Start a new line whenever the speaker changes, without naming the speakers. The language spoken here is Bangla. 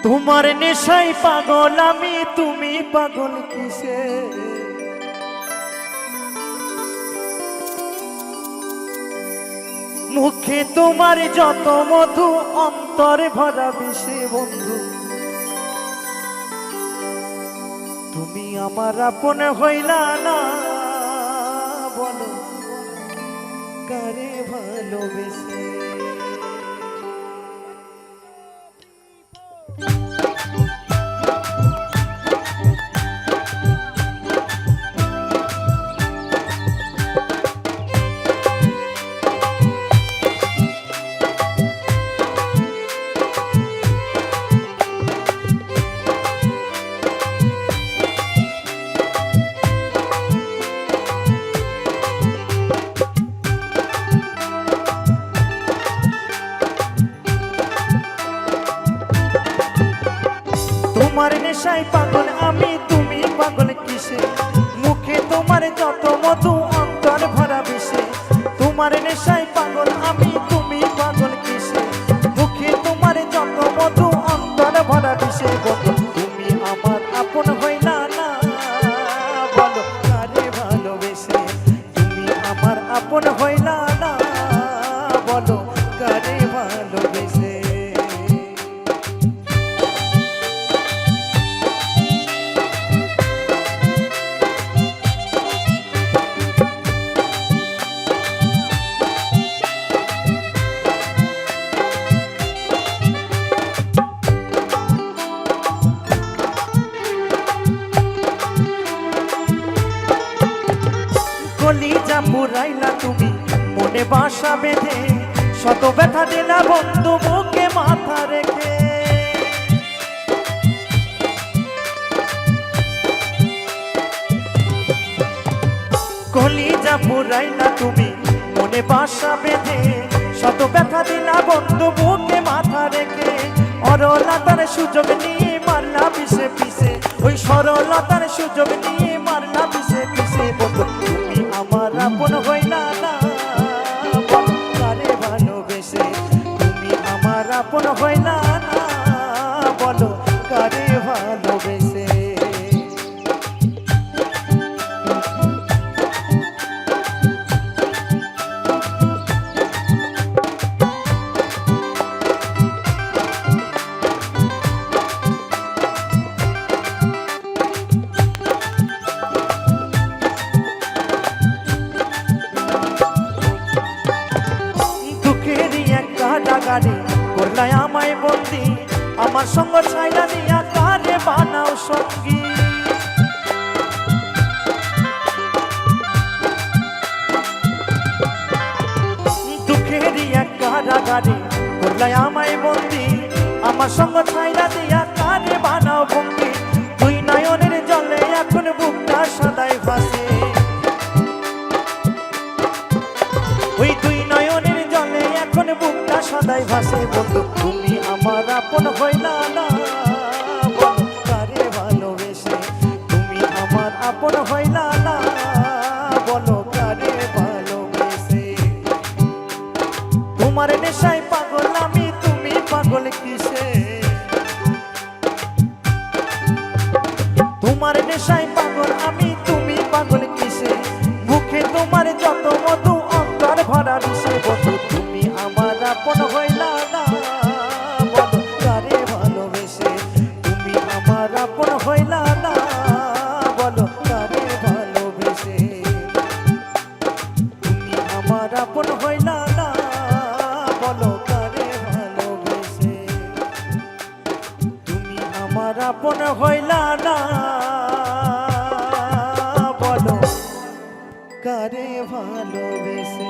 তোমার নেশায় পাগল আমি, তুমি পাগল কিসে? মুখে তোমার যত মধু, অন্তরে ভরা বিষে বন্ধু। তুমি আমার আপন হইলা না, বলো কারে ভালোবেসে? তোমার নেশায় পাগল আমি, তুমি পাগল কিসে? মুখে তোমার যত মধু, অন্তর ভরা বিষে। তোমার নেশায় পাগল আমি, তুমি পাগল কিসে? মুখে তোমার যত মধু, অন্তর ভরা বিষে। বলো তুমি আমার আপন হইলা না, বলো কারে ভালোবেসে? তুমি আমার আপন হইলা না, বলো কারে ভালোবেসে? কলিজা পুরাইলা তুমি মনে বাসা বেঁধে, শত ব্যথা দিলা বন্ধু বুকে মাথা রেখে। কলিজা পুরাইলা তুমি মনে বাসা বেঁধে, শত ব্যথা দিলা বন্ধু বুকে মাথা রেখে। অরলতার সুযোগ নিয়ে মারলা পিছে পিছে, ওই সরলতার সুযোগ নিয়ে মারলা পিছে পিছে। বন্ধু তুমি আমার আপন হইলা না, বলো কারে ভালোবেসে? তুমি আমার আপন হইলা না, বলো কারে ভালোবেসে? গাড়ি করলাই আমায় বন্দি, আমার সঙ্গ ছাইলা দিয়া কারে বানাও সঙ্গী। দুঃখেরই এক কারাগারে করলাই আমায় বন্দি, আমার সঙ্গ ছাইলা দিয়া কারে বানাও ভঙ্গি। দুই নয়নের জলে এখন বুকটা সদাই ভাসে, ওই দুই নয়নের জলে এখন বুকটা সদাই ভাসে। বন্ধু তুমি আমার আপন হইলা না, বলো কারে ভালোবেসে? তুমি আমার আপন হইলা না, বলো কারে ভালোবেসে? তোমার নেশায় পাগল আমি, তুমি পাগল কিসে? তোমার নেশায় পাগল আমি, তুমি পাগল কিসে? মুখে তোমার যত মধু, অন্তর ভরা বিষে। বন্ধু তুমি আমার আপন হইলা না, বলো কারে ভালোবেসে? তুমি আমার আপন হইলা না, বলো কারে ভালোবেসে? তুমি আমার আপন হইলা না, বলো কারে ভালোবেসে? তুমি আমার আপন হইলা না, বলো কারে ভালোবেসে?